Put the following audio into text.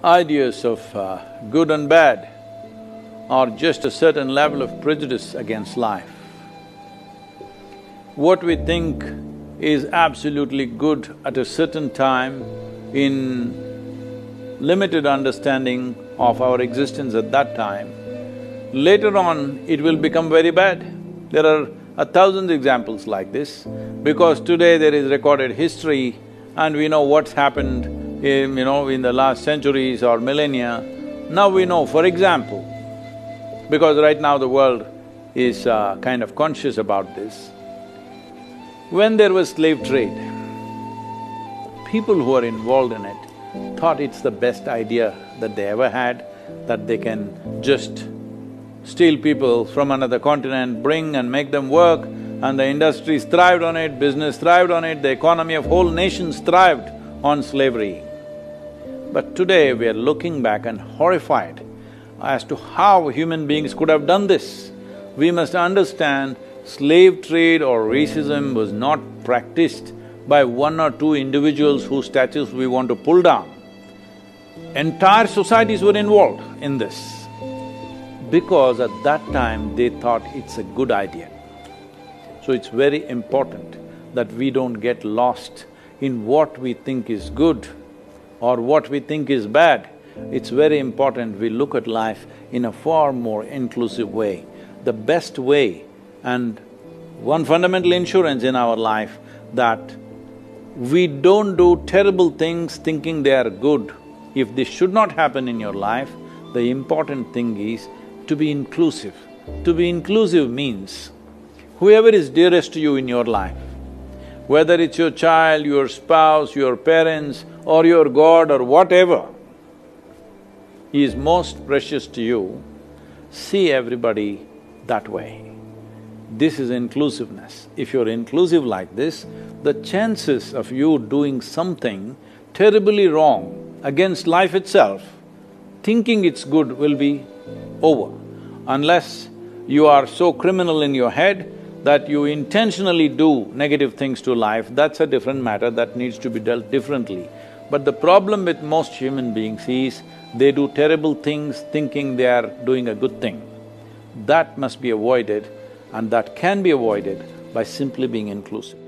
ideas of good and bad are just a certain level of prejudice against life. What we think is absolutely good at a certain time in limited understanding of our existence at that time, later on it will become very bad. There are 1,000 examples like this, because today there is recorded history and we know what's happened in the last centuries or millennia. Now we know, for example, because right now the world is kind of conscious about this. When there was slave trade, people who were involved in it thought it's the best idea that they ever had, that they can just steal people from another continent, bring and make them work, and the industries thrived on it, business thrived on it, the economy of whole nations thrived on slavery. But today we are looking back and horrified as to how human beings could have done this. We must understand slave trade or racism was not practiced by one or two individuals whose statues we want to pull down. Entire societies were involved in this, because at that time they thought it's a good idea. So it's very important that we don't get lost in what we think is good or what we think is bad. It's very important we look at life in a far more inclusive way. The best way and one fundamental insurance in our life that we don't do terrible things thinking they are good. If this should not happen in your life, the important thing is to be inclusive. To be inclusive means whoever is dearest to you in your life, whether it's your child, your spouse, your parents, or your God or whatever is most precious to you, see everybody that way. This is inclusiveness. If you're inclusive like this, the chances of you doing something terribly wrong against life itself, thinking it's good, will be over. Unless you are so criminal in your head that you intentionally do negative things to life, that's a different matter that needs to be dealt differently. But the problem with most human beings is they do terrible things thinking they are doing a good thing. That must be avoided, and that can be avoided by simply being inclusive.